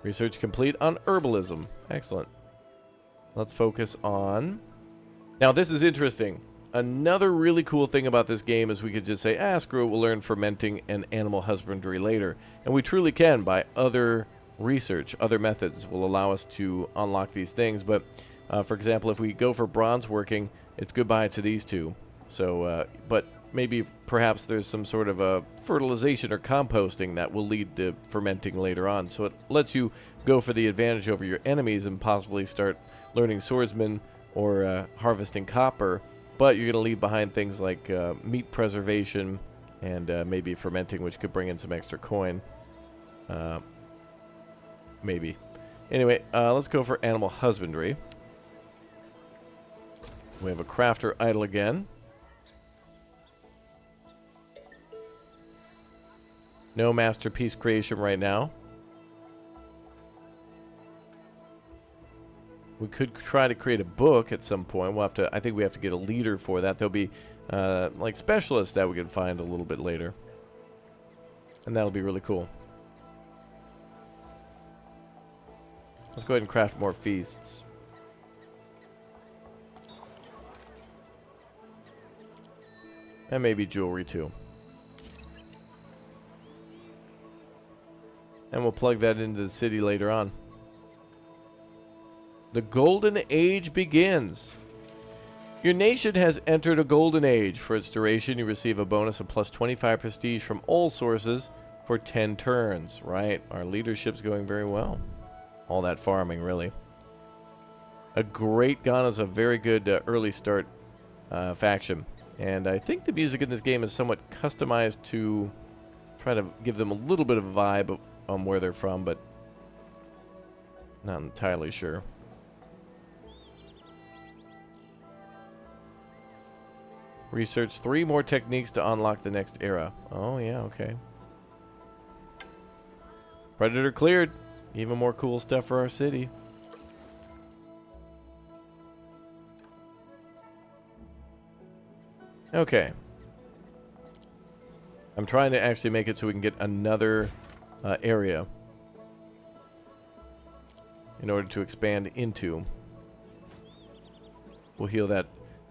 Research complete on herbalism. Excellent. Let's focus on... Now, this is interesting. Another really cool thing about this game is we could just say, screw it, we'll learn fermenting and animal husbandry later. And we truly can by other research. Other methods will allow us to unlock these things. But, for example, if we go for bronze working, it's goodbye to these two. So, but maybe perhaps there's some sort of a fertilization or composting that will lead to fermenting later on. So it lets you go for the advantage over your enemies and possibly start learning swordsman or harvesting copper. But you're going to leave behind things like meat preservation and maybe fermenting, which could bring in some extra coin. Maybe. Anyway, let's go for animal husbandry. We have a crafter idle again. No masterpiece creation right now. We could try to create a book at some point. We'll have to. I think we have to get a leader for that. There'll be like specialists that we can find a little bit later, and that'll be really cool. Let's go ahead and craft more feasts. And maybe jewelry too. And we'll plug that into the city later on. The Golden Age begins. Your nation has entered a Golden Age. For its duration, you receive a bonus of plus 25 prestige from all sources for 10 turns. Right, our leadership's going very well. All that farming, really. A great Ghana's a very good early start faction. And I think the music in this game is somewhat customized to try to give them a little bit of a vibe on where they're from, but not entirely sure. Research 3 more techniques to unlock the next era. Oh, yeah, okay. Predator cleared. Even more cool stuff for our city. Okay. I'm trying to actually make it so we can get another area in order to expand into. We'll heal that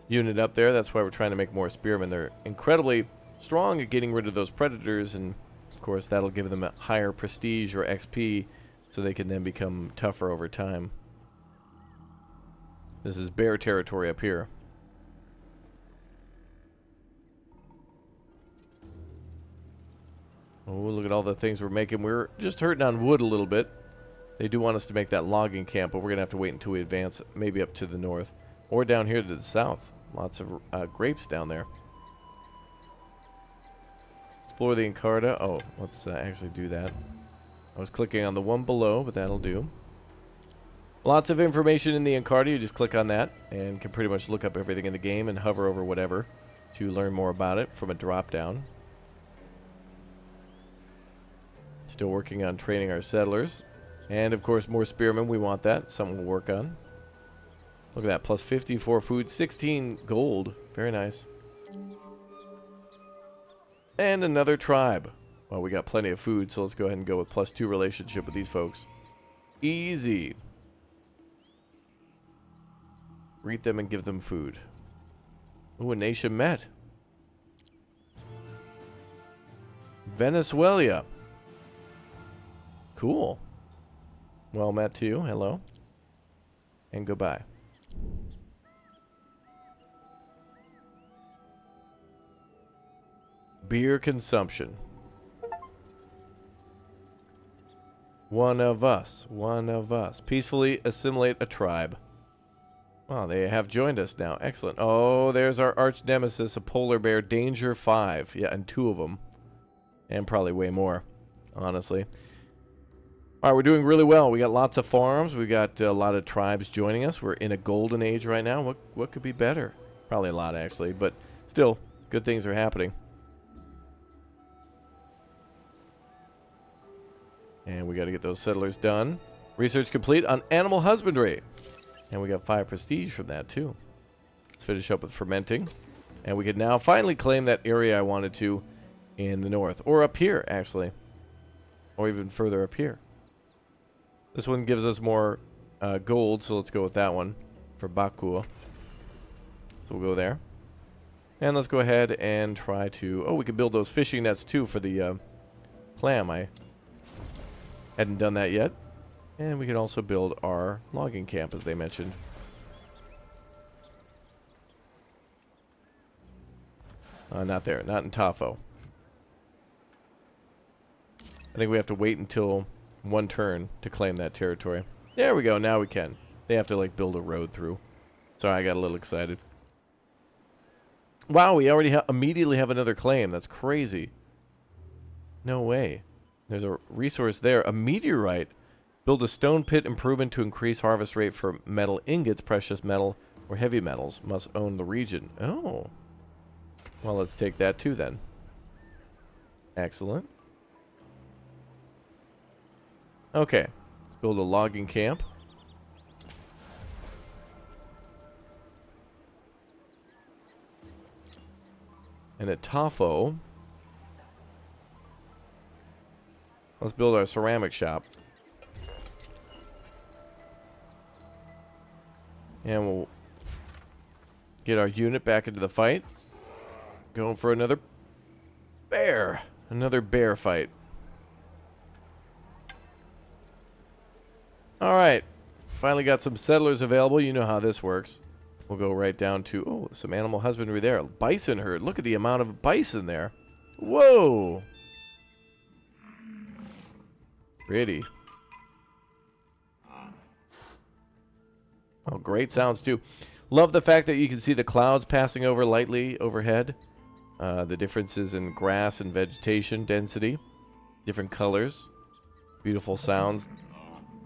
unit up there. That's why we're trying to make more spearmen. They're incredibly strong at getting rid of those predators, and of course that'll give them a higher prestige or XP so they can then become tougher over time. This is bear territory up here. Oh, look at all the things we're making. We're just hurting on wood a little bit. They do want us to make that logging camp, but we're going to have to wait until we advance maybe up to the north. Or down here to the south. Lots of grapes down there. Explore the Encarta. Oh, let's actually do that. I was clicking on the one below, but that'll do. Lots of information in the Encarta. You just click on that and can pretty much look up everything in the game and hover over whatever to learn more about it from a drop-down. Still working on training our settlers. And, of course, more spearmen. We want that. Something we'll work on. Look at that. Plus 54 food. 16 gold. Very nice. And another tribe. Well, we got plenty of food, so let's go ahead and go with plus 2 relationship with these folks. Easy. Greet them and give them food. Ooh, a nation met. Venezuela. Cool. Well met to you. Hello. And goodbye. Beer consumption. One of us. One of us. Peacefully assimilate a tribe. Well, they have joined us now. Excellent. Oh, there's our arch nemesis, a polar bear. Danger 5. Yeah, and 2 of them. And probably way more, honestly. All right, we're doing really well. We got lots of farms. We got a lot of tribes joining us. We're in a golden age right now. What could be better? Probably a lot, actually. But still, good things are happening. And we got to get those settlers done. Research complete on animal husbandry. And we got 5 prestige from that, too. Let's finish up with fermenting. And we can now finally claim that area I wanted to in the north. Or up here, actually. Or even further up here. This one gives us more gold, so let's go with that one for Baku. So we'll go there. And let's go ahead and try to... Oh, we could build those fishing nets too for the clam. I hadn't done that yet. And we can also build our logging camp, as they mentioned. Not there. Not in Tafo. I think we have to wait until one turn to claim that territory. There we go. Now we can. They have to, like, build a road through. Sorry, I got a little excited. Wow, we already immediately have another claim. That's crazy. No way. There's a resource there. A meteorite. Build a stone pit improvement to increase harvest rate for metal ingots, precious metal, or heavy metals. Must own the region. Oh. Well, let's take that too then. Excellent. Okay. Let's build a logging camp. And at Tafo, let's build our ceramic shop. And we'll get our unit back into the fight. Going for another bear. Another bear fight. Alright. Finally got some settlers available. You know how this works. We'll go right down to... Oh, some animal husbandry there. Bison herd. Look at the amount of bison there. Whoa. Pretty. Oh, great sounds too. Love the fact that you can see the clouds passing over lightly overhead. The differences in grass and vegetation density. Different colors. Beautiful sounds.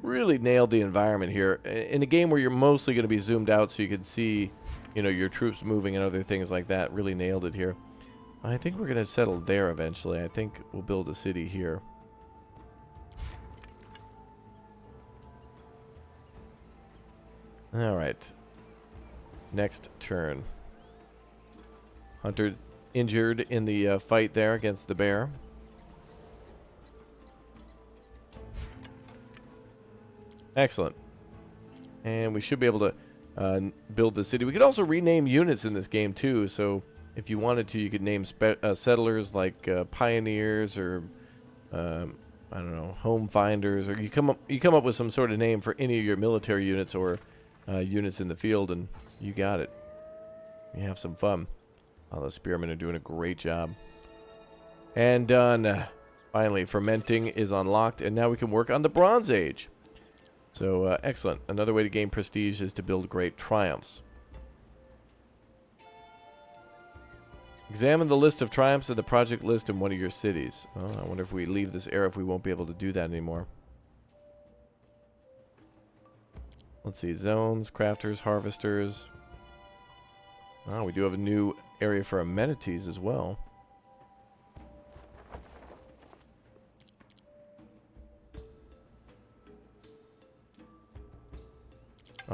Really nailed the environment here. In a game where you're mostly going to be zoomed out so you can see, you know, your troops moving and other things like that. Really nailed it here. I think we're going to settle there eventually. I think we'll build a city here. Alright. Next turn. Hunter injured in the fight there against the bear. Excellent. And we should be able to build the city. We could also rename units in this game too. So if you wanted to, you could name settlers like pioneers or I don't know, home finders, or you come up with some sort of name for any of your military units or units in the field, and you got it. You have some fun. Oh, the spearmen are doing a great job. And done. Finally, fermenting is unlocked, and now we can work on the Bronze Age. So, excellent. Another way to gain prestige is to build great triumphs. Examine the list of triumphs in the project list in one of your cities. Oh, I wonder if we leave this era if we won't be able to do that anymore. Let's see. Zones, crafters, harvesters. Oh, we do have a new area for amenities as well.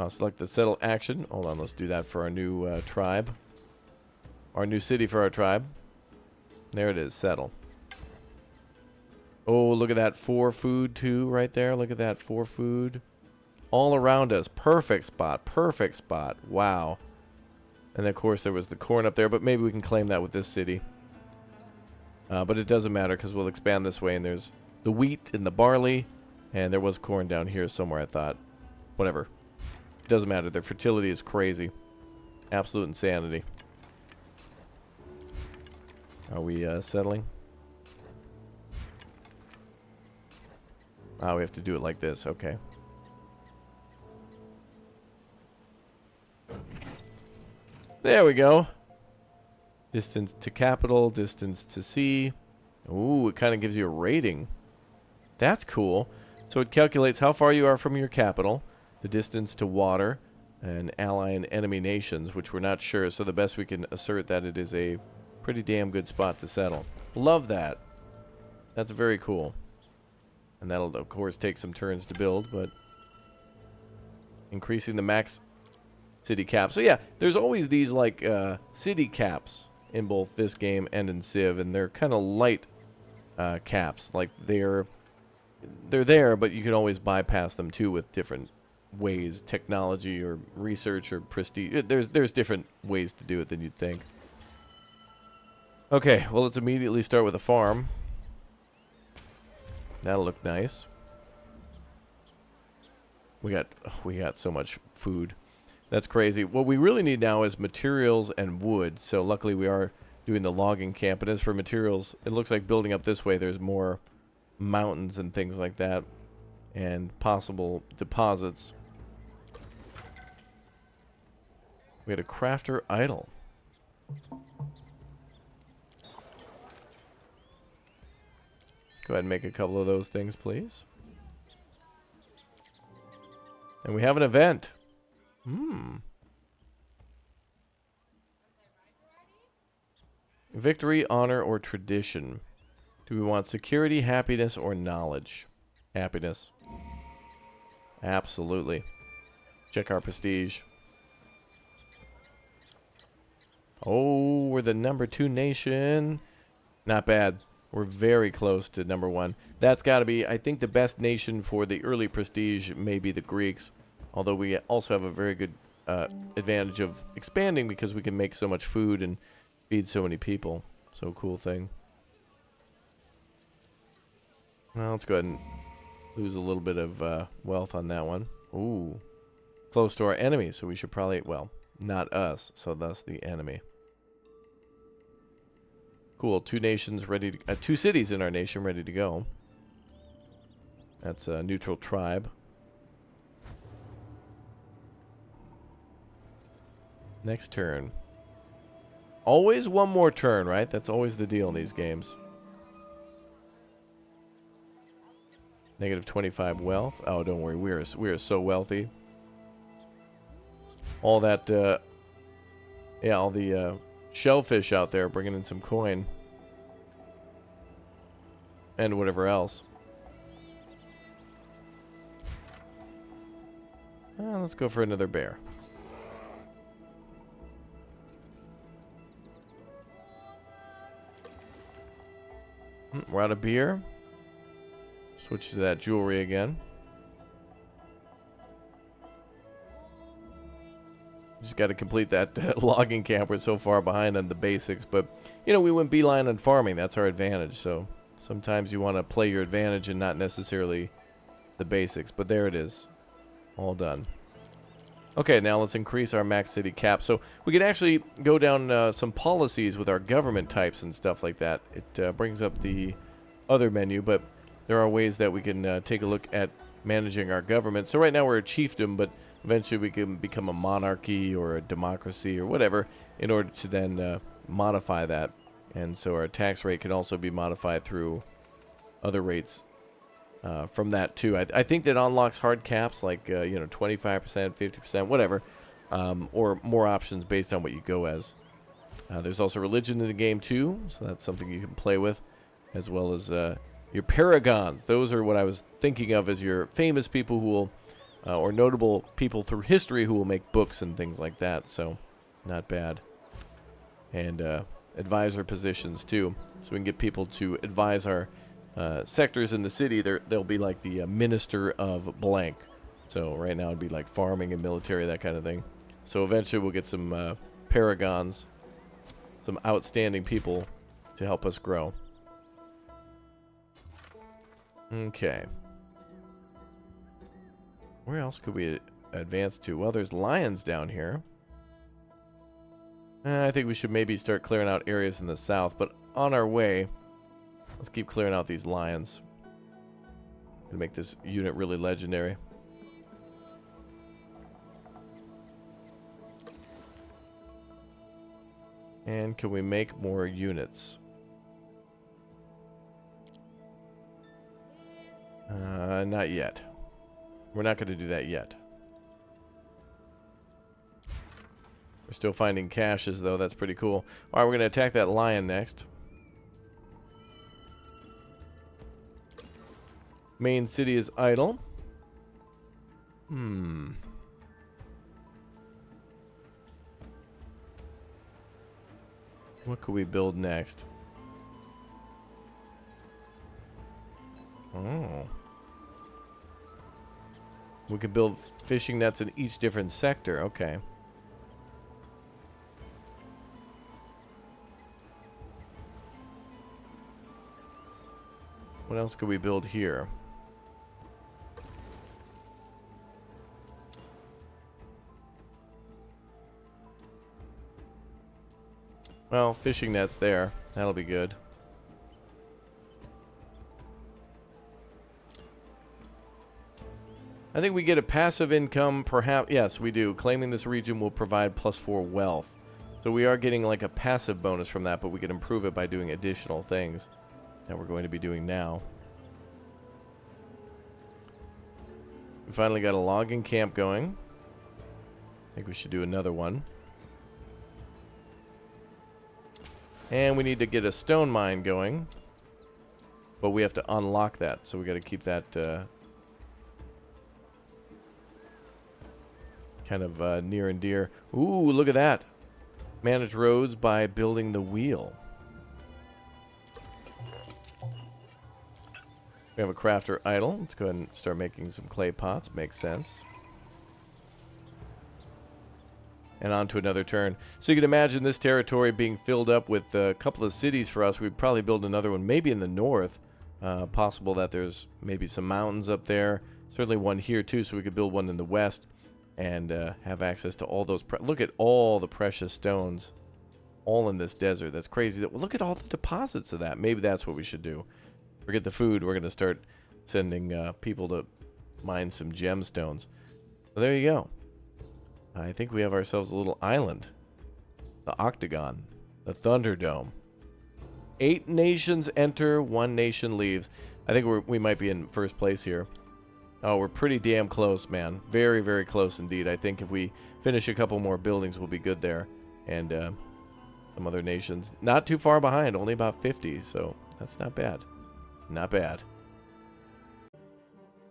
Select the settle action. Hold on, let's do that for our new tribe. Our new city for our tribe. There it is, settle. Oh, look at that 4 food too right there. Look at that 4 food. All around us. Perfect spot. Perfect spot. Wow. And of course there was the corn up there, but maybe we can claim that with this city. But it doesn't matter because we'll expand this way, and there's the wheat and the barley, and there was corn down here somewhere, I thought. Whatever. Doesn't matter. Their fertility is crazy. Absolute insanity. Are we settling? Oh, we have to do it like this. Okay. There we go. Distance to capital, distance to sea. Ooh, it kind of gives you a rating. That's cool. So it calculates how far you are from your capital, the distance to water, and ally and enemy nations, which we're not sure, so the best we can assert that it is a pretty damn good spot to settle. Love that. That's very cool. And that'll, of course, take some turns to build, but increasing the max city caps. So yeah, there's always these like city caps in both this game and in Civ, and they're kind of light caps. Like they're there, but you can always bypass them too with different ways, technology or research or prestige. There's different ways to do it than you'd think. Okay, well, let's immediately start with a farm. That'll look nice. We got so much food. That's crazy. What we really need now is materials and wood. So luckily we are doing the logging camp. And as for materials, it looks like building up this way there's more mountains and things like that, and possible deposits. We had a crafter idle. Go ahead and make a couple of those things, please. And we have an event. Victory, honor, or tradition. Do we want security, happiness, or knowledge? Happiness. Absolutely. Check our prestige. Oh, we're the #2 nation. Not bad. We're very close to #1. That's got to be, I think, the best nation for the early prestige may be the Greeks. Although we also have a very good advantage of expanding because we can make so much food and feed so many people. So cool thing. Well, let's go ahead and lose a little bit of wealth on that one. Ooh. Close to our enemy, so we should probably, well, not us, so thus the enemy. Cool, 2 nations ready to, 2 cities in our nation ready to go. That's a neutral tribe. Next turn. Always one more turn, right? That's always the deal in these games. -25 wealth. Oh, don't worry, we are so wealthy. All that, yeah, all the shellfish out there bringing in some coin. And whatever else. Let's go for another bear. We're out of beer. Switch to that jewelry again. Just got to complete that logging camp. We're so far behind on the basics, but you know, we went beeline on farming. That's our advantage. So sometimes you want to play your advantage and not necessarily the basics. But there it is, all done. Okay, now let's increase our max city cap. So we can actually go down some policies with our government types and stuff like that. It brings up the other menu, but there are ways that we can take a look at managing our government. So right now we're a chiefdom, but eventually we can become a monarchy or a democracy or whatever in order to then modify that. And so our tax rate can also be modified through other rates from that too. I think that unlocks hard caps like, you know, 25%, 50%, whatever, or more options based on what you go as. There's also religion in the game too, so that's something you can play with, as well as your paragons. Those are what I was thinking of as your famous people who will, or notable people through history who will make books and things like that. So, not bad. And advisor positions too, so we can get people to advise our sectors in the city. They'll be like the minister of blank. So right now it'd be like farming and military, that kind of thing. So eventually we'll get some paragons, some outstanding people to help us grow. Okay. Where else could we advance to? Well, there's lions down here. I think we should maybe start clearing out areas in the south, but on our way, let's keep clearing out these lions to make this unit really legendary. And can we make more units? Not yet. We're not going to do that yet. We're still finding caches, though. That's pretty cool. All right, we're going to attack that lion next. Main city is idle. What could we build next? Oh. We could build fishing nets in each different sector. Okay. What else could we build here? Well, fishing nets there. That'll be good. I think we get a passive income, perhaps. Yes, we do. Claiming this region will provide +4 wealth. So we are getting like a passive bonus from that, but we can improve it by doing additional things that we're going to be doing now. We finally got a logging camp going. I think we should do another one. And we need to get a stone mine going. But we have to unlock that, so we got to keep that kind of near and dear. Ooh, look at that. Manage roads by building the wheel. We have a crafter idle. Let's go ahead and start making some clay pots. Makes sense. And on to another turn. So you can imagine this territory being filled up with a couple of cities for us. We'd probably build another one, maybe in the north. Possible that there's maybe some mountains up there. Certainly one here too, so we could build one in the west and have access to all those. Look at all the precious stones, all in this desert. That's crazy. Look at all the deposits of that. Maybe that's what we should do. Forget the food. We're going to start sending people to mine some gemstones. So there you go. I think we have ourselves a little island. The Octagon. The Thunderdome. 8 nations enter, 1 nation leaves. I think we might be in first place here. Oh, we're pretty damn close, man. Very, very close indeed. I think if we finish a couple more buildings, we'll be good there. And some other nations not too far behind. Only about 50, so that's not bad. Not bad.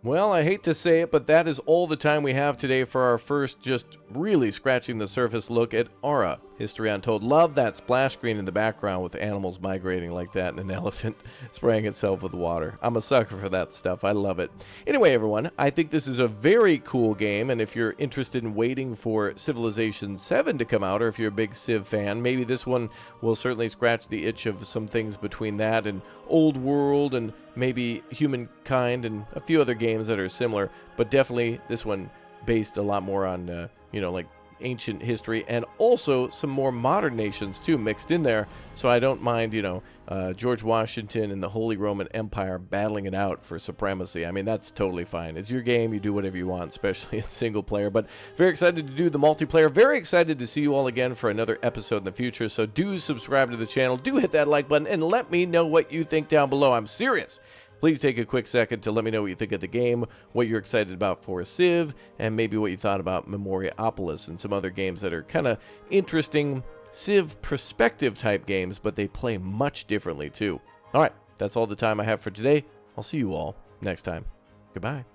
Well, I hate to say it, but that is all the time we have today for our first just really scratching the surface look at ARA, History Untold. Love that splash screen in the background with animals migrating like that and an elephant spraying itself with water. I'm a sucker for that stuff. I love it. Anyway, everyone, I think this is a very cool game, and if you're interested in waiting for Civilization 7 to come out, or if you're a big Civ fan, maybe this one will certainly scratch the itch of some things between that and Old World and maybe Humankind and a few other games that are similar, but definitely this one based a lot more on, like ancient history and also some more modern nations too mixed in there. So I don't mind, George Washington and the Holy Roman Empire battling it out for supremacy. I mean, that's totally fine. It's your game. You do whatever you want, especially in single player. But very excited to do the multiplayer. Very excited to see you all again for another episode in the future. So do subscribe to the channel. Do hit that like button and let me know what you think down below. I'm serious. Please take a quick second to let me know what you think of the game, what you're excited about for Civ, and maybe what you thought about Memoriapolis and some other games that are kind of interesting Civ perspective type games, but they play much differently too. All right, that's all the time I have for today. I'll see you all next time. Goodbye.